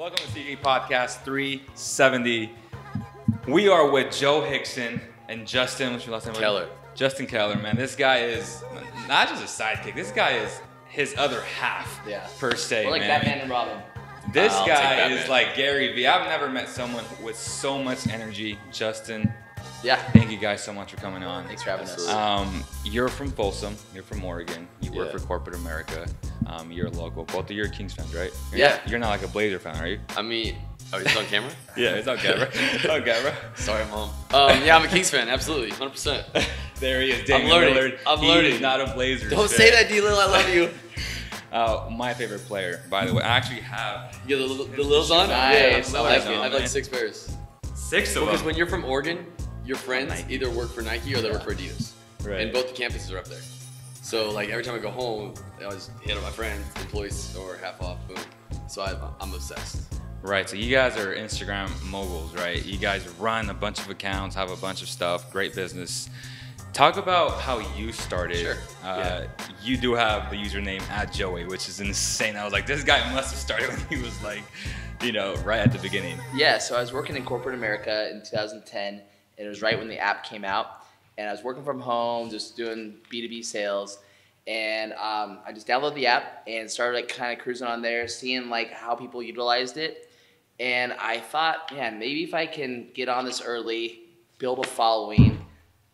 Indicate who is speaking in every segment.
Speaker 1: Welcome to CG Podcast 370. We are with Joe Hickson and Justin. What's your last name?
Speaker 2: Keller.
Speaker 1: Justin Keller, man. This guy is not just a sidekick. This guy is his other half, per se,
Speaker 3: We're like
Speaker 1: man.
Speaker 3: Batman and Robin.
Speaker 1: This guy is like Gary Vee. I've never met someone with so much energy. Justin,
Speaker 3: Yeah.
Speaker 1: thank you guys so much for coming on.
Speaker 3: Thanks for having us.
Speaker 1: You're from Folsom. You're from Oregon. You work
Speaker 2: Yeah.
Speaker 1: for corporate America. You're local. Both of you are Kings fans, right?
Speaker 2: Yeah.
Speaker 1: You're not like a Blazer fan, are you?
Speaker 2: I mean, oh, is it on camera?
Speaker 1: Yeah, it's on camera. It's on camera.
Speaker 2: Sorry, Mom. Yeah, I'm a Kings fan, absolutely, 100%.
Speaker 1: There he is,
Speaker 2: I'm
Speaker 1: Damian
Speaker 2: learning.
Speaker 1: Lillard.
Speaker 2: I'm
Speaker 1: He
Speaker 2: learning.
Speaker 1: is not a Blazers
Speaker 2: Don't
Speaker 1: fan.
Speaker 2: say that, D-Lil, I love you.
Speaker 1: My favorite player, by the way. I actually have
Speaker 2: You got the Lils on?
Speaker 3: Nice.
Speaker 2: Yeah,
Speaker 3: I
Speaker 2: I
Speaker 3: like
Speaker 2: like it.
Speaker 3: it,
Speaker 2: I have
Speaker 1: man.
Speaker 2: like 6 pairs.
Speaker 1: 6 of
Speaker 2: Because
Speaker 1: them.
Speaker 2: when you're from Oregon, your friends either work for Nike or they work for Adidas.
Speaker 1: Right.
Speaker 2: And both the campuses are up there. So like every time I go home, I always hit up my friends, employees or half off, boom. So I'm obsessed.
Speaker 1: Right, so you guys are Instagram moguls, right? You guys run a bunch of accounts, have a bunch of stuff, great business. Talk about how you started.
Speaker 2: Sure.
Speaker 1: You do have the username @Joey, which is insane. I was like, this guy must have started when he was like, right at the beginning.
Speaker 3: Yeah, so I was working in corporate America in 2010, and it was right when the app came out. And I was working from home, just doing B2B sales. And I just downloaded the app and started like kind of cruising on there, seeing like how people utilized it. And I thought, man, maybe if I can get on this early, build a following,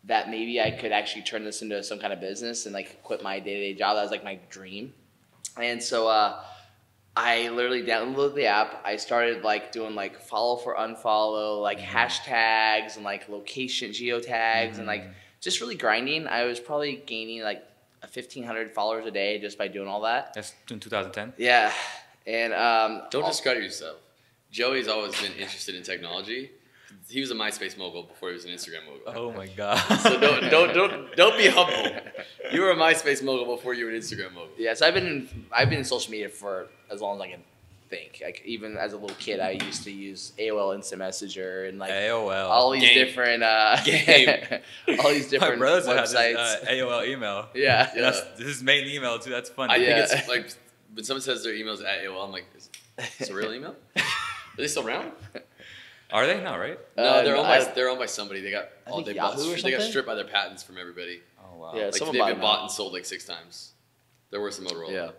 Speaker 3: that maybe I could actually turn this into some kind of business and like quit my day-to-day job. That was like my dream. And so I literally downloaded the app. I started like doing like follow for unfollow, like hashtags and like location geotags and like just really grinding. I was probably gaining like 1,500 followers a day just by doing all that.
Speaker 1: That's in 2010.
Speaker 3: Yeah. And
Speaker 2: Don't discredit yourself. Joey's always been interested in technology. He was a MySpace mogul before he was an Instagram mogul.
Speaker 1: Oh my God.
Speaker 2: So don't be humble. You were a MySpace mogul before you were an Instagram mogul.
Speaker 3: yeah, so I've been in social media for as long as I can think. Like even as a little kid, I used to use AOL Instant Messenger and like
Speaker 1: AOL.
Speaker 3: all these
Speaker 2: Game.
Speaker 3: different
Speaker 2: Game.
Speaker 3: all these
Speaker 1: My
Speaker 3: different
Speaker 1: brother has
Speaker 3: websites.
Speaker 1: this AOL email.
Speaker 3: Yeah.
Speaker 2: Yeah.
Speaker 1: That's his main email too. That's funny.
Speaker 2: I think
Speaker 3: Yeah.
Speaker 2: it's like when someone says their email's at AOL, I'm like, it's a real email? Are they still around?
Speaker 1: Are they? No, right?
Speaker 2: No,
Speaker 3: no,
Speaker 2: they're owned by somebody. They got
Speaker 3: I think
Speaker 2: they
Speaker 3: Yahoo or
Speaker 2: got
Speaker 3: something?
Speaker 2: stripped by their patents from everybody.
Speaker 1: Oh wow.
Speaker 3: Yeah,
Speaker 2: Like
Speaker 3: someone
Speaker 2: they've
Speaker 3: bought
Speaker 2: been
Speaker 3: them
Speaker 2: bought
Speaker 3: out.
Speaker 2: and sold like 6 times. They're worse than Motorola.
Speaker 3: Yeah.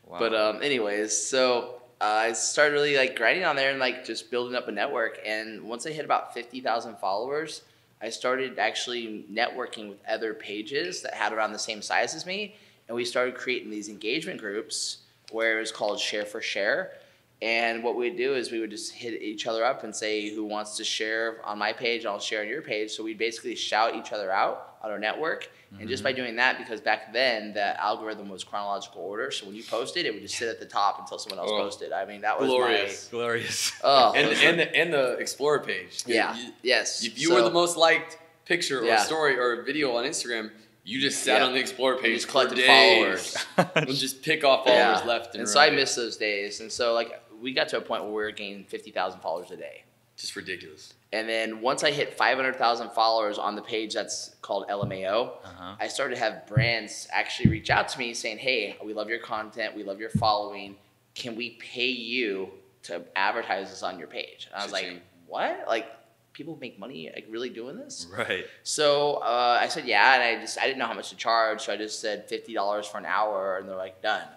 Speaker 1: Wow.
Speaker 3: But anyways, so I started really like grinding on there and like just building up a network. And once I hit about 50,000 followers, I started actually networking with other pages that had around the same size as me, and we started creating these engagement groups where it was called Share for Share. And what we'd do is we would just hit each other up and say, who wants to share on my page, I'll share on your page. So we'd basically shout each other out on our network. And just by doing that, because back then the algorithm was chronological order, so when you posted, it would just sit at the top until someone else
Speaker 2: Oh.
Speaker 3: posted. I mean, that was
Speaker 2: Glorious.
Speaker 1: Glorious.
Speaker 3: Oh,
Speaker 2: And the Explorer page.
Speaker 3: yeah,
Speaker 2: You-
Speaker 3: yes.
Speaker 2: If you were the most liked picture or
Speaker 3: Yeah.
Speaker 2: story or video on Instagram, you just sat
Speaker 3: Yeah.
Speaker 2: on the Explorer
Speaker 3: You
Speaker 2: page
Speaker 3: just
Speaker 2: for
Speaker 3: collected
Speaker 2: days.
Speaker 3: followers.
Speaker 2: And just pick off followers
Speaker 3: Yeah.
Speaker 2: left and
Speaker 3: And
Speaker 2: right.
Speaker 3: so I missed those days. And so like we got to a point where we were gaining 50,000 followers a day.
Speaker 2: Just ridiculous.
Speaker 3: And then once I hit 500,000 followers on the page that's called LMAO,
Speaker 1: Uh-huh.
Speaker 3: I started to have brands actually reach out to me saying, hey, we love your content, we love your following. Can we pay you to advertise this on your page? And I was like,
Speaker 2: Cha-ching.
Speaker 3: what? Like, people make money like really doing this?
Speaker 1: Right.
Speaker 3: So I said, yeah, and I didn't know how much to charge, so I just said $50 for an hour, and they're like, done.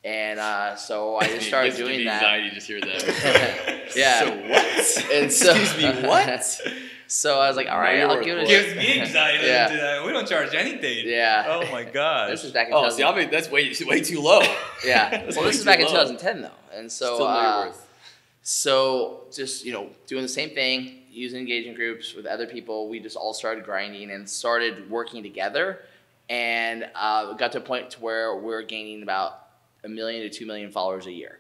Speaker 3: And so I just started
Speaker 2: It gives
Speaker 3: doing
Speaker 2: me
Speaker 3: that.
Speaker 2: anxiety just hear that.
Speaker 3: Yeah.
Speaker 2: So what?
Speaker 3: And so,
Speaker 2: Excuse me, what?
Speaker 3: So I was like, all right,
Speaker 2: Your
Speaker 3: I'll
Speaker 2: word,
Speaker 3: give it a
Speaker 2: boy.
Speaker 1: Gives me anxiety.
Speaker 3: Yeah.
Speaker 1: To do that. We don't charge anything.
Speaker 3: Yeah.
Speaker 1: Oh my God.
Speaker 3: This was back in
Speaker 2: Oh, see,
Speaker 3: 2000.
Speaker 2: that's way too low.
Speaker 3: Yeah.
Speaker 2: That's
Speaker 3: Well,
Speaker 2: way
Speaker 3: this is
Speaker 2: too
Speaker 3: back in
Speaker 2: low.
Speaker 3: 2010 though, and so
Speaker 2: Still know your worth.
Speaker 3: so just doing the same thing, using engagement groups with other people. We just all started grinding and started working together, and got to a point to where we're gaining about 1 million to 2 million followers a year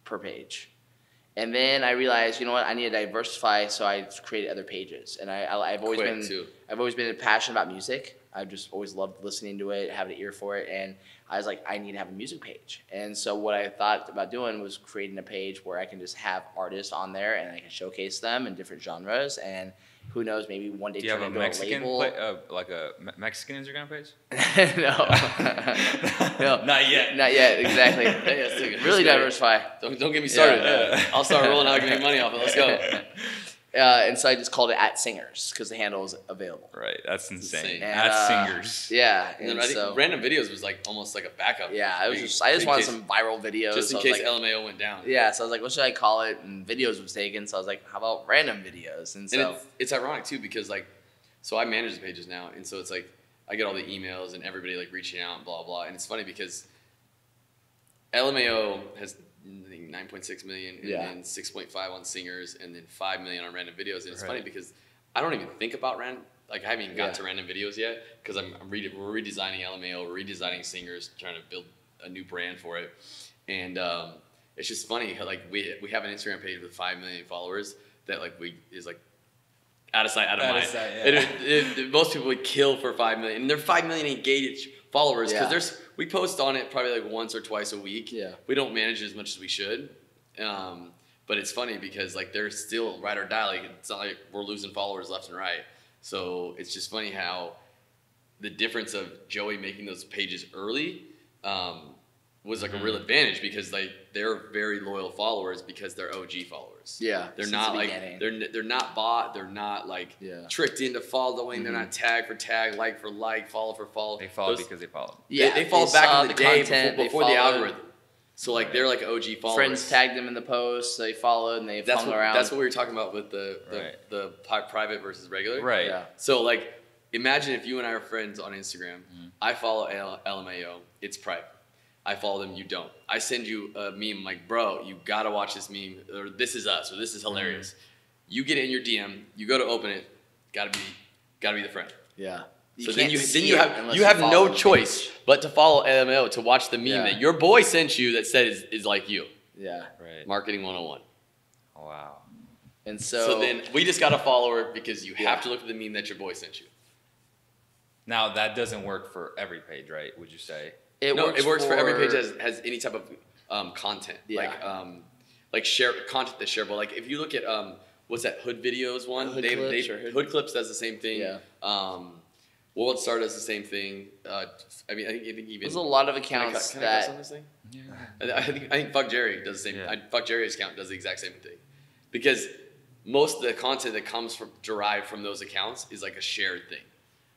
Speaker 3: per page. And then I realized, you know what, I need to diversify, so I created other pages. And I've always
Speaker 2: Quick,
Speaker 3: been
Speaker 2: too.
Speaker 3: I've always been passionate about music. I just always loved listening to it, having an ear for it, and I was like, I need to have a music page. And so what I thought about doing was creating a page where I can just have artists on there and I can showcase them in different genres. And who knows, maybe one day
Speaker 1: Do you have
Speaker 3: turn
Speaker 1: a
Speaker 3: into
Speaker 1: Mexican,
Speaker 3: label.
Speaker 1: like a Mexican Instagram page?
Speaker 3: No. No,
Speaker 1: Not yet.
Speaker 3: not yet. Exactly.
Speaker 2: Yeah, it's good.
Speaker 3: Really
Speaker 2: It's good.
Speaker 3: diversify.
Speaker 2: Don't get me started.
Speaker 1: Yeah.
Speaker 2: I'll start rolling out and make money off it. Let's go.
Speaker 3: And so I just called it @singers because the handle is available.
Speaker 1: Right, that's insane.
Speaker 2: insane.
Speaker 3: And,
Speaker 1: That's singers.
Speaker 3: Yeah,
Speaker 2: And then
Speaker 3: and
Speaker 2: I think
Speaker 3: so
Speaker 2: random videos was like almost like a backup.
Speaker 3: yeah, it was
Speaker 2: Like,
Speaker 3: just I just
Speaker 2: in
Speaker 3: wanted
Speaker 2: case-
Speaker 3: some viral videos.
Speaker 2: just in
Speaker 3: so I was
Speaker 2: case
Speaker 3: like,
Speaker 2: LMAO went down.
Speaker 3: yeah, so I was like, what should I call it? And videos was taken, so I was like, how about random videos? And
Speaker 2: And
Speaker 3: so
Speaker 2: it's ironic too because like, so I manage the pages now, and so it's like I get all the emails and everybody like reaching out and blah blah. And it's funny because LMAO has I think 9.6 million and
Speaker 3: Yeah.
Speaker 2: then 6.5 on singers and then 5 million on random videos. And it's funny
Speaker 1: Right.
Speaker 2: because I don't even think about random. Like I haven't even got
Speaker 3: Yeah.
Speaker 2: to random videos yet because we're redesigning LMAO, we're redesigning singers, trying to build a new brand for it. And it's just funny how like we have an Instagram page with 5 million followers that like is like out of sight, out of
Speaker 1: Out of
Speaker 2: mind.
Speaker 1: sight, yeah.
Speaker 2: And most people would kill for 5 million, and they're 5 million engaged followers because
Speaker 3: Yeah.
Speaker 2: we post on it probably like once or twice a week.
Speaker 3: Yeah.
Speaker 2: We don't manage it as much as we should, but it's funny because like they're still ride or die. Like it's not like we're losing followers left and right. So it's just funny how the difference of Joey making those pages early was like a real advantage because like they're very loyal followers because they're OG followers.
Speaker 3: yeah,
Speaker 2: They're
Speaker 3: since
Speaker 2: not
Speaker 3: the
Speaker 2: like
Speaker 3: beginning.
Speaker 2: they're not bought. They're not like
Speaker 3: Yeah.
Speaker 2: tricked into following. They're not tag for tag, like for like, follow for follow.
Speaker 1: They follow
Speaker 2: Those-
Speaker 1: because they follow.
Speaker 3: Yeah,
Speaker 2: they follow
Speaker 3: saw
Speaker 2: back in the day
Speaker 3: content,
Speaker 2: before
Speaker 3: they
Speaker 2: the
Speaker 3: followed,
Speaker 2: algorithm. So like they're like OG followers.
Speaker 3: Friends tagged them in the post, they followed, and they hung around.
Speaker 2: That's what we were talking about with the
Speaker 1: Right.
Speaker 2: private versus regular.
Speaker 1: Right.
Speaker 3: Yeah.
Speaker 2: So like, imagine if you and I are friends on Instagram.
Speaker 1: Mm-hmm.
Speaker 2: I follow LMAO. It's private. I follow them. You don't. I send you a meme. I'm like, bro, you gotta watch this meme, or this is us, or this is hilarious.
Speaker 1: Mm-hmm.
Speaker 2: You get it in your DM. You go to open it. Gotta be the friend.
Speaker 3: Yeah.
Speaker 2: So then
Speaker 3: can't
Speaker 2: you
Speaker 3: see
Speaker 2: you
Speaker 3: it
Speaker 2: have
Speaker 3: unless
Speaker 2: you have
Speaker 3: follow
Speaker 2: no
Speaker 3: the
Speaker 2: choice
Speaker 3: page.
Speaker 2: but to follow LMAO to watch the meme
Speaker 3: Yeah.
Speaker 2: that your boy sent you that said is like you.
Speaker 3: Yeah.
Speaker 1: Right.
Speaker 2: Marketing 101.
Speaker 1: Wow.
Speaker 3: And
Speaker 2: So then we just got to follow her because you
Speaker 3: Yeah.
Speaker 2: have to look at the meme that your boy sent you.
Speaker 1: Now that doesn't work for every page, right? Would you say?
Speaker 3: it
Speaker 2: works for every page that has any type of content.
Speaker 3: Yeah.
Speaker 2: Like share content that's shareable. Like if you look at what's that Hood Videos one?
Speaker 3: Hood Clips or Hood-
Speaker 2: Hood Clips does the same thing.
Speaker 3: Yeah.
Speaker 2: World Star does the same thing. I think even
Speaker 3: There's a lot of
Speaker 2: Can I
Speaker 3: accounts
Speaker 2: can I cuss on
Speaker 3: that
Speaker 2: this thing?
Speaker 1: Yeah.
Speaker 2: I think Fuck Jerry does the same.
Speaker 1: Yeah.
Speaker 2: Fuck Jerry's account does the exact same thing, because most of the content that comes from derived from those accounts is like a shared thing.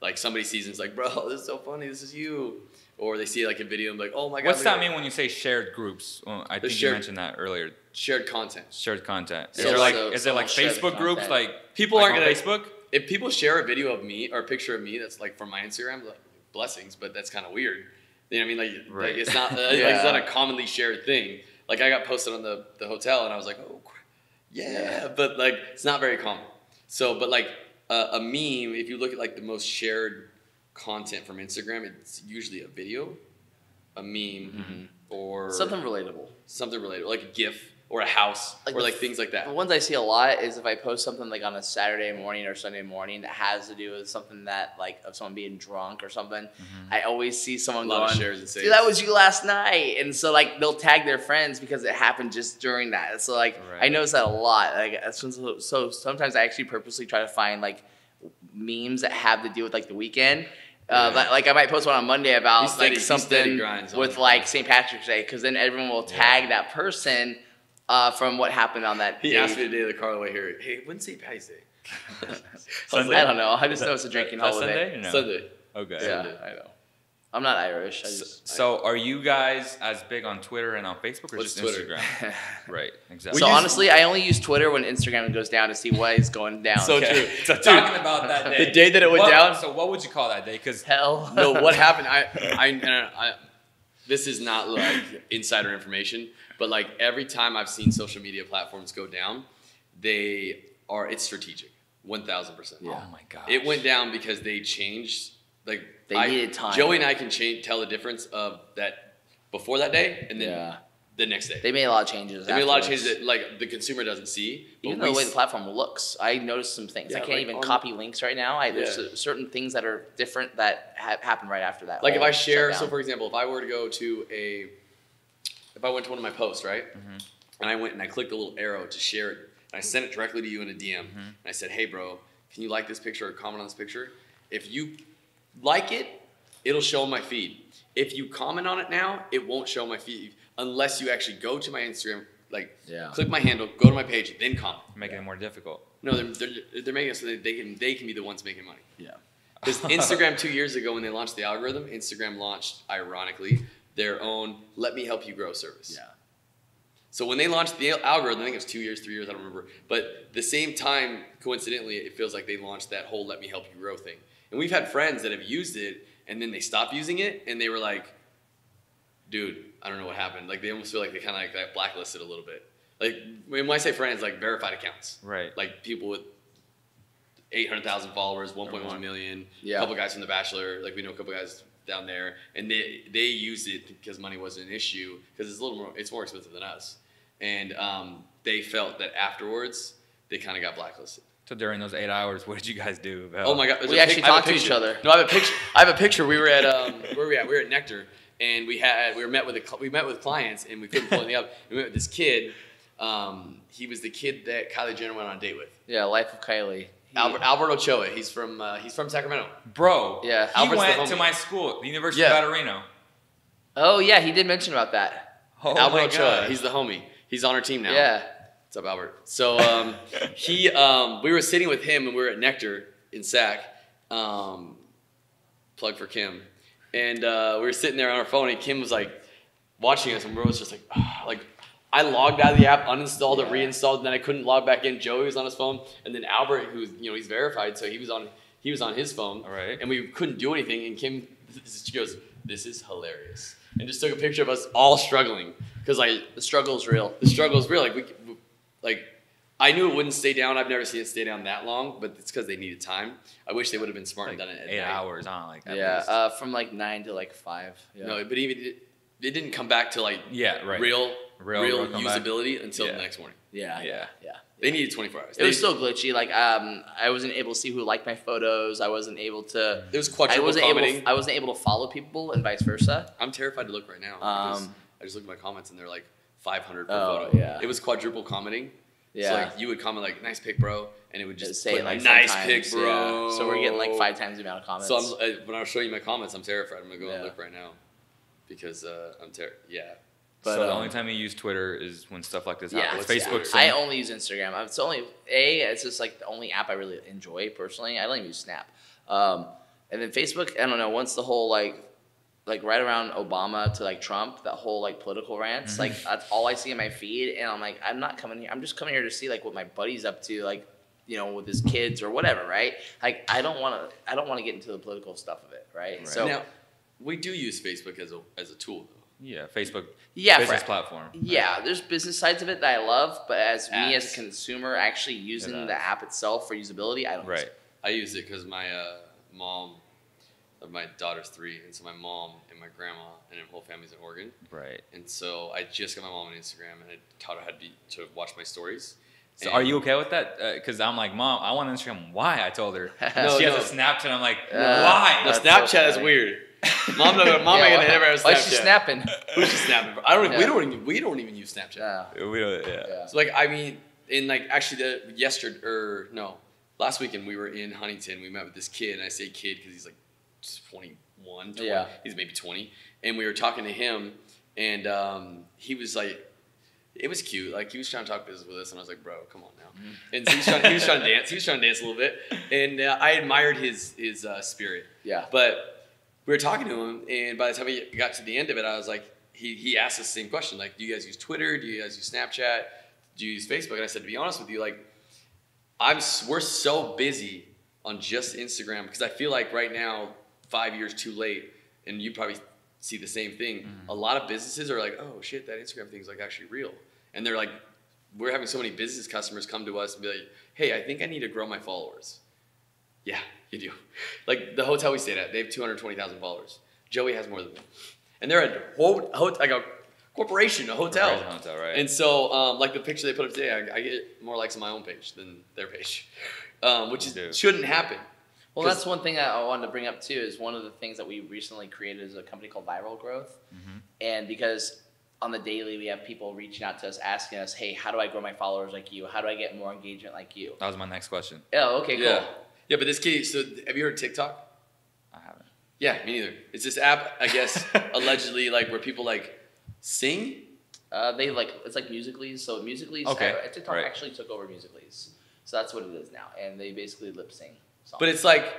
Speaker 2: Like somebody sees and is like, bro, this is so funny. This is you. Or they see like a video and be like, oh my god.
Speaker 1: What's
Speaker 2: look
Speaker 1: that
Speaker 2: at
Speaker 1: mean when you say shared groups? Well, I think you
Speaker 2: shared-
Speaker 1: mentioned that earlier.
Speaker 2: Shared content.
Speaker 1: Shared content. Is
Speaker 3: So
Speaker 1: there like
Speaker 3: so
Speaker 1: is there like
Speaker 3: someone shared the
Speaker 1: Facebook groups
Speaker 3: content.
Speaker 1: like
Speaker 2: People
Speaker 1: like
Speaker 2: aren't
Speaker 1: on
Speaker 2: gonna
Speaker 1: Facebook?
Speaker 2: If people share a video of me or a picture of me that's like from my Instagram, like blessings, but that's kind of weird. You know what I mean? Like,
Speaker 1: Right.
Speaker 2: like it's not like, it's not a commonly shared thing. Like I got posted on the hotel and I was like, oh, yeah, but like it's not very common. So, but like a meme, if you look at like the most shared content from Instagram, it's usually a video, a meme, or
Speaker 3: something relatable.
Speaker 2: something related, like a GIF or a house,
Speaker 3: Like
Speaker 2: or
Speaker 3: the
Speaker 2: like things like that.
Speaker 3: The ones I see a lot is if I post something like on a Saturday morning or Sunday morning that has to do with something that like of someone being drunk or something, I always see someone
Speaker 2: A lot of
Speaker 3: going,
Speaker 2: shares and saves.
Speaker 3: "Dude, that was you last night," and so like they'll tag their friends because it happened just during that. So like I
Speaker 1: Right.
Speaker 3: notice that a lot. Like so sometimes I actually purposely try to find like memes that have to do with like the weekend. Like I might post one on Monday about
Speaker 2: He's steady-
Speaker 3: like
Speaker 2: he steady
Speaker 3: something
Speaker 2: grinds on
Speaker 3: with
Speaker 2: it.
Speaker 3: like St. Patrick's Day, because then everyone will tag that person from what happened on that
Speaker 2: He
Speaker 3: day.
Speaker 2: asked me today the car away here. Hey, when's St. Patty's Day?
Speaker 1: Sunday?
Speaker 3: I don't know. I just know it's a drinking
Speaker 1: That
Speaker 3: holiday.
Speaker 1: Sunday or no?
Speaker 2: Sunday.
Speaker 1: Okay.
Speaker 3: Yeah,
Speaker 2: Sunday.
Speaker 3: I know. I'm not Irish. I just
Speaker 1: So are you guys as big on Twitter and on Facebook or
Speaker 2: What's
Speaker 1: just
Speaker 2: Twitter?
Speaker 1: Instagram? Right. Exactly.
Speaker 3: so
Speaker 2: use-
Speaker 3: honestly, I only use Twitter when Instagram goes down to see what is going down.
Speaker 2: So
Speaker 1: Okay.
Speaker 2: true.
Speaker 1: So talking about that day.
Speaker 2: The day that it went down?
Speaker 1: So what would you call that day? Because
Speaker 3: Hell.
Speaker 2: No, what happened? I this is not like insider information, but like every time I've seen social media platforms go down, it's strategic, 1,000%.
Speaker 3: Yeah.
Speaker 1: oh my god.
Speaker 2: It went down because they changed. Like
Speaker 3: They needed time.
Speaker 2: Joey and I can tell the difference of that before that day and then
Speaker 3: Yeah.
Speaker 2: the next day.
Speaker 3: They made a lot of changes.
Speaker 2: They made a lot of
Speaker 3: afterwards.
Speaker 2: changes that like the consumer doesn't see. But
Speaker 3: Even the way the platform looks, I noticed some things.
Speaker 2: Yeah,
Speaker 3: I can't
Speaker 2: like
Speaker 3: even
Speaker 2: on-
Speaker 3: copy links right now. There's
Speaker 2: Yeah.
Speaker 3: certain things that are different that happen right after that.
Speaker 2: Like if
Speaker 3: all
Speaker 2: I share,
Speaker 3: shut
Speaker 2: so
Speaker 3: down.
Speaker 2: for example, if I were to go to if I went to one of my posts, right, and I went and I clicked the little arrow to share it, and I sent it directly to you in a DM, and I said, hey bro, can you like this picture or comment on this picture? If you like it, it'll show on my feed. If you comment on it now, it won't show on my feed unless you actually go to my Instagram, like click my handle, go to my page, then comment.
Speaker 1: Making it more difficult.
Speaker 2: No, they're making it so that they can be the ones making money.
Speaker 3: Yeah.
Speaker 2: Because Instagram 2 years ago when they launched the algorithm, Instagram launched, ironically, their own "Let me help you grow" service.
Speaker 3: Yeah.
Speaker 2: So when they launched the algorithm, I think it was 2 years, 3 years, I don't remember. But the same time, coincidentally, it feels like they launched that whole "Let me help you grow" thing. And we've had friends that have used it, and then they stopped using it, and they were like, dude, I don't know what happened. Like they almost feel like they kind of like got blacklisted a little bit. Like when I say friends, like verified accounts.
Speaker 1: Right.
Speaker 2: Like people with 800,000 followers, 1.1 million.
Speaker 3: Yeah.
Speaker 2: A couple guys from The Bachelor. Like we know a couple guys down there, and they used it because money wasn't an issue because it's more expensive than us. And they felt that afterwards they kind of got blacklisted.
Speaker 1: So during those 8 hours, what did you guys do?
Speaker 2: Oh my God!
Speaker 3: We actually talked to each other.
Speaker 2: No, I have a picture. I have a picture. We were at where were we at? We were at Nectar, and we met with clients, and we couldn't pull anything up. We met with this kid. He was the kid that Kylie Jenner went on a date with.
Speaker 3: Yeah, Life of Kylie.
Speaker 2: Albert Ochoa. He's from Sacramento.
Speaker 1: Bro,
Speaker 3: Yeah.
Speaker 1: he
Speaker 2: Albert's the
Speaker 1: went to
Speaker 2: homie.
Speaker 1: my school, the University
Speaker 2: Yeah.
Speaker 1: of Batarino.
Speaker 3: Oh yeah, he did mention about that.
Speaker 1: Oh
Speaker 2: Albert
Speaker 1: my
Speaker 2: Ochoa.
Speaker 1: God.
Speaker 2: He's the homie. He's on our team now.
Speaker 3: Yeah.
Speaker 2: What's up, Albert? So we were sitting with him, and we were at Nectar in Sac. Plug for Kim, and we were sitting there on our phone, and Kim was like watching us, and we was just like, like. I logged out of the app, uninstalled it, reinstalled, and then I couldn't log back in. Joey was on his phone, and then Albert, who's he's verified, so he was on his phone,
Speaker 1: All right.
Speaker 2: and we couldn't do anything. And Kim, she goes, "This is hilarious," and just took a picture of us all struggling because like
Speaker 3: The struggle is real.
Speaker 2: the struggle is real. Like I knew it wouldn't stay down. I've never seen it stay down that long, but it's because they needed time. I wish they would have been smart and done it at
Speaker 1: 8
Speaker 2: night.
Speaker 1: hours on, like at
Speaker 3: Yeah,
Speaker 1: least.
Speaker 3: from like 9 to like 5. Yeah.
Speaker 2: No, but even it didn't come back to like
Speaker 1: Yeah, right.
Speaker 2: real
Speaker 1: Real comeback.
Speaker 2: usability until
Speaker 1: Yeah.
Speaker 2: the next morning.
Speaker 3: Yeah.
Speaker 1: Yeah.
Speaker 3: Yeah.
Speaker 2: They needed 24 hours.
Speaker 3: It was still glitchy. Like I wasn't able to see who liked my photos. I wasn't able to.
Speaker 2: It was
Speaker 3: I
Speaker 2: quadruple
Speaker 3: wasn't able.
Speaker 2: commenting.
Speaker 3: I wasn't able to follow people and vice versa.
Speaker 2: I'm terrified to look right now because I just look at my comments and they're like 500 per
Speaker 3: Oh,
Speaker 2: photo.
Speaker 3: yeah.
Speaker 2: It was quadruple commenting.
Speaker 3: Yeah.
Speaker 2: So like you would comment like "nice pic, bro," and it would just
Speaker 3: Say
Speaker 2: put,
Speaker 3: like
Speaker 2: "nice
Speaker 3: sometimes,
Speaker 2: pic, bro."
Speaker 3: yeah. So we're getting like 5 times the amount of comments.
Speaker 2: So when I show you my comments, I'm terrified. I'm gonna go and
Speaker 3: Yeah.
Speaker 2: look right now because I'm terrified. Yeah.
Speaker 3: But,
Speaker 1: so the only time you use Twitter is when stuff like this
Speaker 3: yeah,
Speaker 1: happens.
Speaker 2: what's
Speaker 1: Facebook's
Speaker 3: I
Speaker 1: same.
Speaker 3: only use Instagram. It's only it's just like the only app I really enjoy personally. I don't even use Snap. And then Facebook, I don't know. Once the whole like right around Obama to like Trump, that whole like political rants, like that's all I see in my feed, and I'm like, I'm not coming here. I'm just coming here to see like what my buddy's up to, like with his kids or whatever, right? Like I don't want to get into the political stuff of it, right?
Speaker 1: Right.
Speaker 3: So
Speaker 2: Now, we do use Facebook as a tool though.
Speaker 1: Yeah, Facebook
Speaker 3: yeah,
Speaker 1: business
Speaker 3: for-
Speaker 1: platform.
Speaker 3: Yeah, there's business sides of it that I love, but as me as
Speaker 2: Ads.
Speaker 3: a consumer actually using
Speaker 1: Yeah,
Speaker 3: the app itself for usability, I don't.
Speaker 1: Right.
Speaker 2: I used it because my mom, my daughter's 3, and so my mom and my grandma and her whole family's in Oregon.
Speaker 1: Right.
Speaker 2: And so I just got my mom on Instagram, and I taught her how to watch my stories.
Speaker 1: So
Speaker 2: And-
Speaker 1: are you okay with that? Because I'm like, Mom, I want Instagram. Why? I told her.
Speaker 2: No,
Speaker 1: she
Speaker 2: no.
Speaker 1: has a Snapchat. I'm like,
Speaker 3: No,
Speaker 1: why?
Speaker 2: No,
Speaker 3: That's so
Speaker 2: Snapchat is
Speaker 3: funny.
Speaker 2: weird. Mom ain't
Speaker 3: why-
Speaker 2: gonna never have Snapchat.
Speaker 3: Why is she snapping?
Speaker 2: Who's she snapping? I don't.
Speaker 3: Yeah.
Speaker 2: We don't even use Snapchat.
Speaker 3: Yeah.
Speaker 1: We don't, yeah.
Speaker 3: Yeah.
Speaker 2: So like I mean, in like actually last weekend we were in Huntington. We met with this kid, and I say kid because he's like 21, 20.
Speaker 3: Yeah.
Speaker 2: He's maybe 20, and we were talking to him, and he was like, it was cute. Like he was trying to talk business with us, and I was like, bro, come on now. And so he was trying to dance. He was trying to dance a little bit, and I admired his spirit.
Speaker 3: Yeah.
Speaker 2: But we were talking to him, and by the time we got to the end of it, I was like, he asked us the same question, like, do you guys use Twitter? Do you guys use Snapchat? Do you use Facebook? And I said, to be honest with you, like, we're so busy on just Instagram because I feel like right now, 5 years too late, and you probably see the same thing. A lot of businesses are like, oh shit, that Instagram thing is like actually real, and they're like, we're having so many business customers come to us and be like, hey, I think I need to grow my followers. Yeah, you do. Like the hotel we stayed at, they have 220,000 followers. Joey has more than me. And they're a like a corporation, a hotel.
Speaker 1: Corporation, hotel, right.
Speaker 2: And so, like the picture they put up today, I get more likes on my own page than their page, shouldn't happen.
Speaker 3: Well, that's one thing I wanted to bring up too. Is one of the things that we recently created is a company called Viral Growth, and because on the daily we have people reaching out to us asking us, "Hey, how do I grow my followers like you? How do I get more engagement like you?"
Speaker 1: That was my next question.
Speaker 3: Oh, okay, cool.
Speaker 2: Yeah, but this kid. So, have you heard of TikTok?
Speaker 1: I haven't.
Speaker 2: Yeah, me neither. It's this app, I guess, allegedly like where people like sing.
Speaker 3: They it's like Musical.ly. So Musical.ly, TikTok
Speaker 1: right.
Speaker 3: actually took over Musical.ly's. So that's what it is now, and they basically lip sync songs.
Speaker 2: But it's like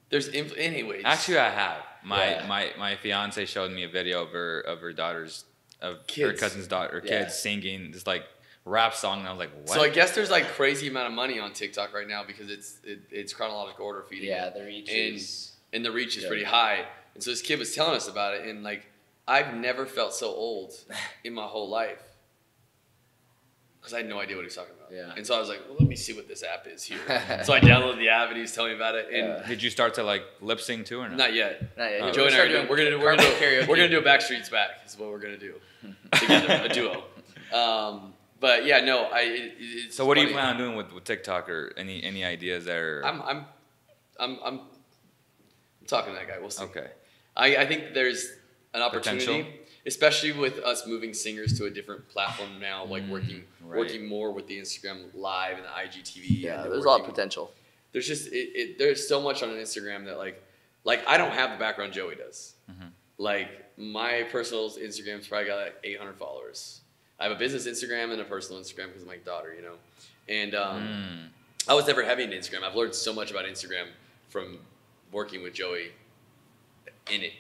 Speaker 2: there's anyways.
Speaker 1: Actually, I have. My fiance showed me a video of her daughter's her cousin's kids singing this like rap song, and I was like, what?
Speaker 2: So I guess there's like crazy amount of money on TikTok right now because it's chronological order feeding.
Speaker 3: Yeah, the reach is
Speaker 2: pretty high. And so this kid was telling us about it, and like I've never felt so old in my whole life because I had no idea what he was talking about.
Speaker 3: Yeah.
Speaker 2: And so I was like, well, let me see what this app is here. So I downloaded the app, and he was telling me about it. And
Speaker 1: did you start to like lip sync too or not?
Speaker 2: Not yet.
Speaker 3: Not yet.
Speaker 2: Joey and I are we're gonna do a Backstreet's Back. Is what we're gonna do together, a duo. But yeah, no, it's
Speaker 1: so what
Speaker 2: funny.
Speaker 1: do you plan on doing with TikTok, or any ideas there?
Speaker 2: I'm talking to that guy. We'll see.
Speaker 1: Okay.
Speaker 2: I think there's an opportunity,
Speaker 1: Potential.
Speaker 2: especially with us moving singers to a different platform now, like working more with the Instagram Live and the IGTV.
Speaker 3: Yeah, there's a lot of potential.
Speaker 2: There's just there's so much on Instagram that like I don't have the background Joey does. Like my personal Instagram's probably got like 800 followers. I have a business Instagram and a personal Instagram because of my daughter, you know. And I was never heavy into Instagram. I've learned so much about Instagram from working with Joey in it.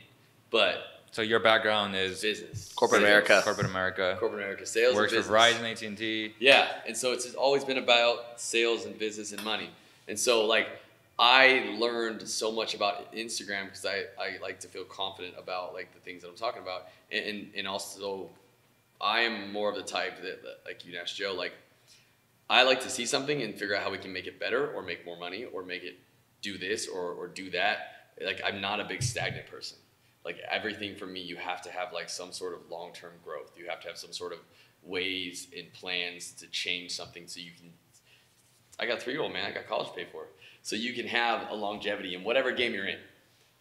Speaker 2: But
Speaker 1: so your background is
Speaker 2: business,
Speaker 3: Corporate America,
Speaker 2: sales.
Speaker 1: Works
Speaker 2: and
Speaker 1: for Verizon, AT&T.
Speaker 2: Yeah, and so it's always been about sales and business and money. And so like I learned so much about Instagram because I like to feel confident about like the things that I'm talking about, and also I am more of the type that like you asked Joe, like I like to see something and figure out how we can make it better or make more money or make it do this or do that. Like I'm not a big stagnant person. Like everything for me, you have to have like some sort of long-term growth. You have to have some sort of ways and plans to change something so you can. I got a 3-year-old, man. I got college to pay for, so you can have a longevity in whatever game you're in.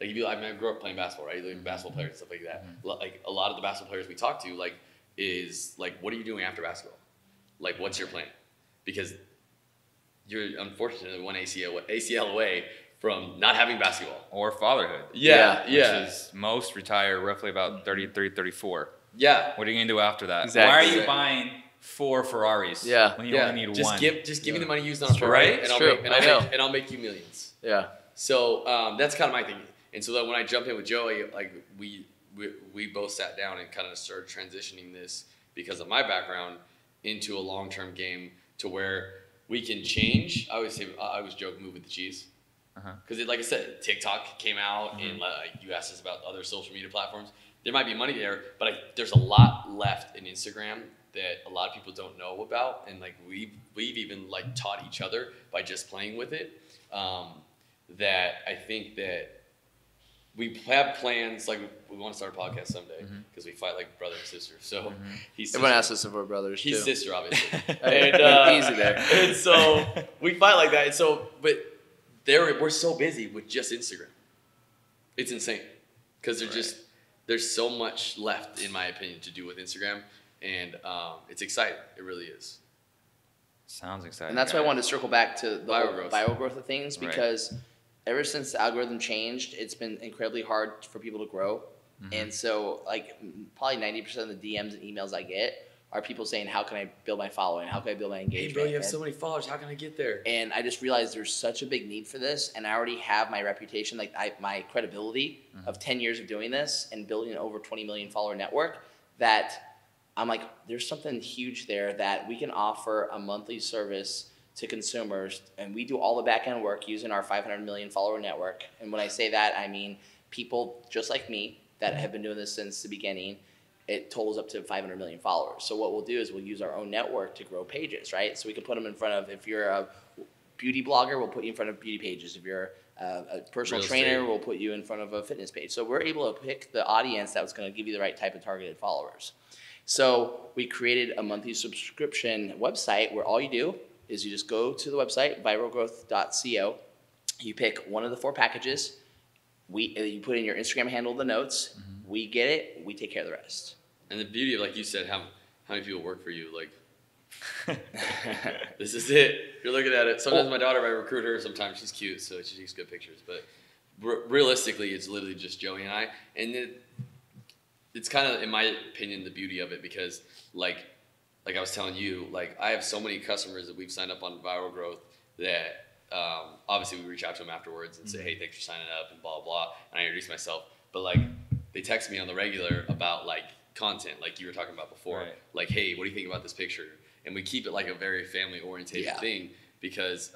Speaker 2: Like I grew up playing basketball, right? Like basketball players and stuff like that. Like a lot of the basketball players we talk to, like is like, what are you doing after basketball? Like, what's your plan? Because you're unfortunately one ACL away from not having basketball.
Speaker 1: Or fatherhood.
Speaker 2: Yeah.
Speaker 1: Which is most retire roughly about 33, 34.
Speaker 2: Yeah.
Speaker 1: What are you going to do after that?
Speaker 3: Exactly.
Speaker 1: Why are you buying 4 Ferraris when you only need one?
Speaker 2: Just give me the money used on a Ferrari,
Speaker 3: right?
Speaker 2: and I'll make you millions.
Speaker 3: Yeah.
Speaker 2: So that's kind of my thing. And so that when I jumped in with Joey, like we both sat down and kind of started transitioning this because of my background into a long-term game to where we can change. I always joke, move with the cheese. Because like I said, TikTok came out and you asked us about other social media platforms. There might be money there, but there's a lot left in Instagram that a lot of people don't know about, and like we've even like taught each other by just playing with it. That I think that we have plans, like we want to start a podcast someday because we fight like brother and sister. So he's
Speaker 3: everyone asks us if we're brothers.
Speaker 2: He's
Speaker 3: too.
Speaker 2: sister, obviously. And,
Speaker 3: easy there.
Speaker 2: And so we fight like that. And so, but we're so busy with just Instagram. It's insane because there's so much left, in my opinion, to do with Instagram, and it's exciting. It really is.
Speaker 1: Sounds exciting.
Speaker 3: And that's why I wanted to circle back to the
Speaker 2: viral
Speaker 3: growth of things, because ever since the algorithm changed, it's been incredibly hard for people to grow. And so like probably 90% of the DMs and emails I get are people saying, how can I build my following? How can I build my engagement?
Speaker 2: Hey bro, you have so many followers. How can I get there?
Speaker 3: And I just realized there's such a big need for this. And I already have my reputation, like my credibility of 10 years of doing this and building an over 20 million follower network, that I'm like, there's something huge there that we can offer a monthly service to consumers. And we do all the back end work using our 500 million follower network. And when I say that, I mean people just like me that have been doing this since the beginning. It totals up to 500 million followers. So what we'll do is we'll use our own network to grow pages, right? So we can put them in front of, if you're a beauty blogger, we'll put you in front of beauty pages. If you're a personal
Speaker 2: Real
Speaker 3: trainer,
Speaker 2: estate.
Speaker 3: we'll put you in front of a fitness page. So we're able to pick the audience that was going to give you the right type of targeted followers. So we created a monthly subscription website where all you do is you just go to the website, viralgrowth.co. You pick one of the 4 packages. You put in your Instagram handle, the notes. We get it. We take care of the rest.
Speaker 2: And the beauty of, like you said, how many people work for you? Like, this is it. You're looking at it. Sometimes my daughter, I recruit her. Sometimes she's cute, so she takes good pictures. But realistically, it's literally just Joey and I. And it's kind of, in my opinion, the beauty of it, because like I was telling you, like I have so many customers that we've signed up on Viral Growth that obviously we reach out to them afterwards and say, hey, thanks for signing up and blah, blah. And I introduce myself. But like they text me on the regular about like content, like you were talking about before.
Speaker 1: Right.
Speaker 2: Like, hey, what do you think about this picture? And we keep it like a very family oriented thing, because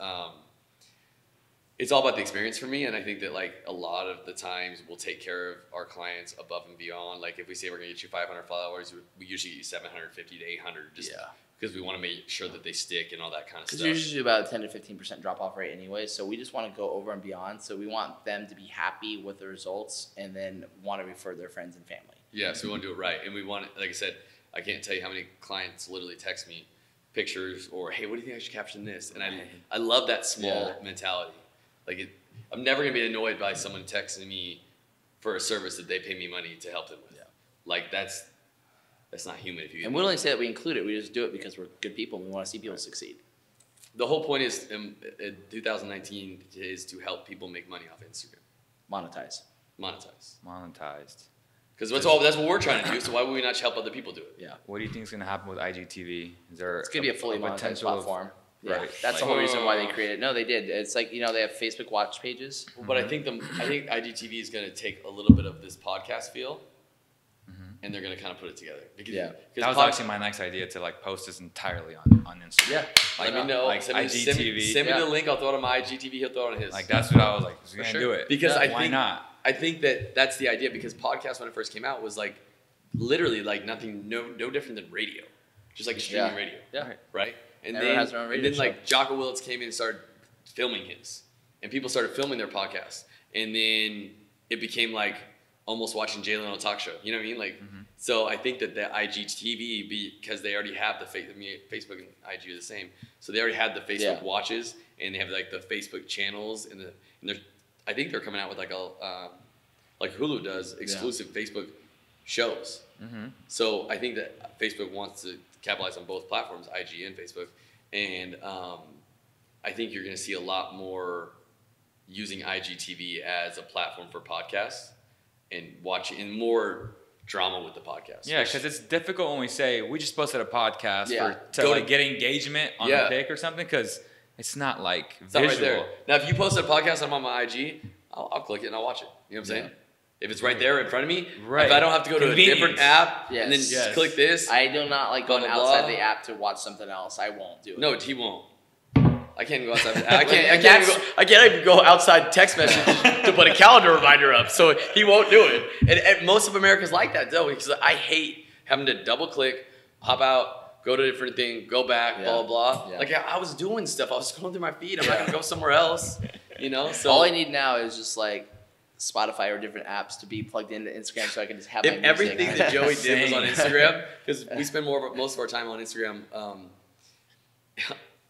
Speaker 2: it's all about the experience for me. And I think that like a lot of the times we'll take care of our clients above and beyond. Like if we say we're gonna get you 500 followers, we usually get you 750 to 800, just because we want to make sure that they stick and all that kind of stuff.
Speaker 3: Because usually about a 10 to 15% drop off rate anyway. So we just want to go over and beyond. So we want them to be happy with the results and then want to refer their friends and family.
Speaker 2: Yeah, so we want to do it right. And we want, like I said, I can't tell you how many clients literally text me pictures or, hey, what do you think I should caption in this? And I love that small mentality. Like I'm never going to be annoyed by someone texting me for a service that they pay me money to help them with. Yeah. Like that's not human. If you.
Speaker 3: And we don't only say that we include it. We just do it because we're good people and we want to see people succeed.
Speaker 2: The whole point is in 2019 is to help people make money off Instagram.
Speaker 3: Monetized.
Speaker 2: Because that's what we're trying to do. So why would we not help other people do it?
Speaker 3: Yeah.
Speaker 1: What do you think is going to happen with IGTV? Is there
Speaker 3: It's going to be a fully monetized
Speaker 1: potential
Speaker 3: platform. Yeah,
Speaker 1: right.
Speaker 3: that's the whole reason why they created it. No, they did. It's like, they have Facebook watch pages.
Speaker 2: Well, but I think IGTV is going to take a little bit of this podcast feel, and they're going to kind of put it together. Because,
Speaker 1: that was actually my next idea, to like post this entirely on Instagram.
Speaker 3: Yeah.
Speaker 2: Let me know.
Speaker 1: Like
Speaker 2: send me the link. I'll throw it on my IGTV. He'll throw it on his.
Speaker 1: Like that's what I was like. We're gonna do it
Speaker 2: because
Speaker 1: why not?
Speaker 2: I think that's the idea, because podcast when it first came out was like literally like nothing, no different than radio, just like streaming radio.
Speaker 3: Yeah.
Speaker 2: Right. And
Speaker 3: Everyone has their own radio
Speaker 2: then like Jocko Willits came in and started filming his, and people started filming their podcast, and then it became like almost watching Jay Leno talk show. You know what I mean? Like, so I think that the IGTV, because they already have Facebook and IG are the same, so they already had the Facebook watches, and they have like the Facebook channels, and I think they're coming out with like like Hulu does exclusive Facebook shows. So I think that Facebook wants to capitalize on both platforms, IG and Facebook, and I think you're going to see a lot more using IGTV as a platform for podcasts and watching more drama with the podcast.
Speaker 1: Yeah, because it's difficult when we say we just posted a podcast to get engagement on a pic or something, because it's not like
Speaker 2: it's
Speaker 1: visual.
Speaker 2: not right there. Now, if you posted a podcast and I'm on my IG, I'll click it and I'll watch it. You know what I'm saying? If it's right there in front of me, if I don't have to go to a different app and then just click this.
Speaker 3: I do not like going outside the app to watch something else. I won't do it.
Speaker 2: No, he won't. I can't go outside. I can't even go outside text message to put a calendar reminder up. So he won't do it. And most of America's like that though, because I hate having to double click, hop out, go to a different thing, go back, blah blah. Like I was doing stuff. I was scrolling through my feed. I'm not gonna go somewhere else. So
Speaker 3: all I need now is just like Spotify or different apps to be plugged into Instagram, so I can just have my music.
Speaker 2: Everything that Joey did was on Instagram, because we spend most of our time on Instagram.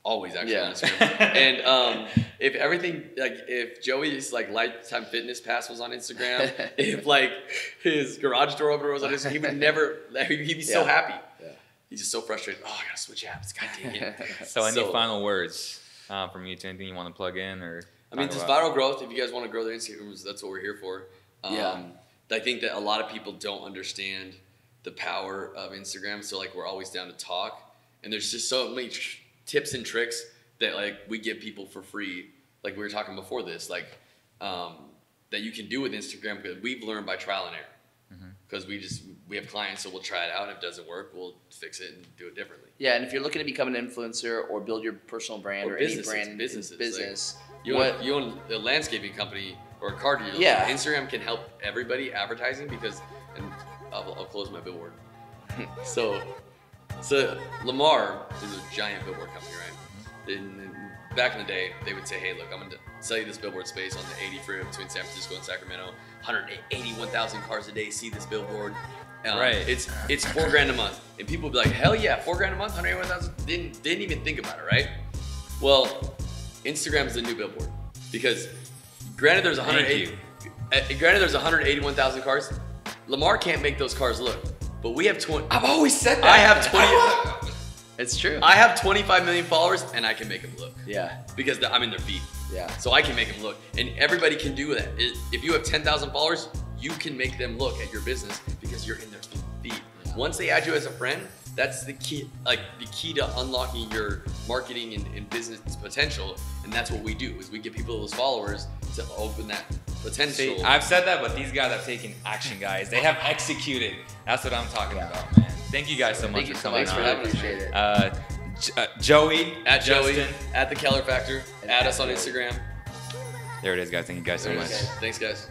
Speaker 2: Always actually on Instagram. And if everything, like if Joey's like Lifetime Fitness Pass was on Instagram, if like his garage door opener was on Instagram, he would never, he'd be so happy. Yeah. He's just so frustrated. Oh, I gotta switch apps. God dang it.
Speaker 1: So any final words from you to anything you want to plug in or?
Speaker 2: I mean, just viral growth. If you guys want to grow their Instagrams, that's what we're here for. I think that a lot of people don't understand the power of Instagram. So like we're always down to talk, and there's just so many tips and tricks that like we give people for free, like we were talking before this, like that you can do with Instagram, because we've learned by trial and error, because we have clients, so we'll try it out, and if it doesn't work, we'll fix it and do it differently.
Speaker 3: Yeah, and if you're looking to become an influencer or build your personal brand or any brand business,
Speaker 2: like, you own a landscaping company or a car dealer, Instagram can help everybody advertising, because, and I'll close my billboard. So Lamar is a giant billboard company, right? And back in the day, they would say, hey, look, I'm going to sell you this billboard space on the 80 freeway between San Francisco and Sacramento. 181,000 cars a day see this billboard.
Speaker 1: Right.
Speaker 2: It's $4,000 a month. And people would be like, hell yeah, $4,000 a month, 181,000. Didn't even think about it, right? Well, Instagram's the new billboard. Because granted there's 181,000 cars. Lamar can't make those cars look. But we have 20.
Speaker 1: I've always said that.
Speaker 2: I have 20.
Speaker 3: It's true.
Speaker 2: I have 25 million followers and I can make them look.
Speaker 3: Yeah.
Speaker 2: Because I'm in their feed.
Speaker 3: Yeah.
Speaker 2: So I can make them look. And everybody can do that. If you have 10,000 followers, you can make them look at your business because you're in their feed.
Speaker 3: Yeah.
Speaker 2: Once they add you as a friend, that's the key, like the key to unlocking your marketing and business potential. And that's what we do, is we give people those followers to open that potential.
Speaker 1: See, I've said that, but these guys have taken action, guys. They have executed. That's what I'm talking about, man. Thank you guys so much
Speaker 3: Thank you
Speaker 1: for
Speaker 3: so
Speaker 1: coming
Speaker 3: much for
Speaker 1: on.
Speaker 3: having us. Appreciate it.
Speaker 1: Joey,
Speaker 2: at Joey,
Speaker 1: Justin.
Speaker 2: at the Keller Factor,
Speaker 3: And
Speaker 2: add
Speaker 3: at
Speaker 2: us on
Speaker 3: Joey.
Speaker 2: Instagram.
Speaker 1: There it is, guys. Thank you guys so
Speaker 2: There it
Speaker 1: much.
Speaker 2: is. Thanks, guys.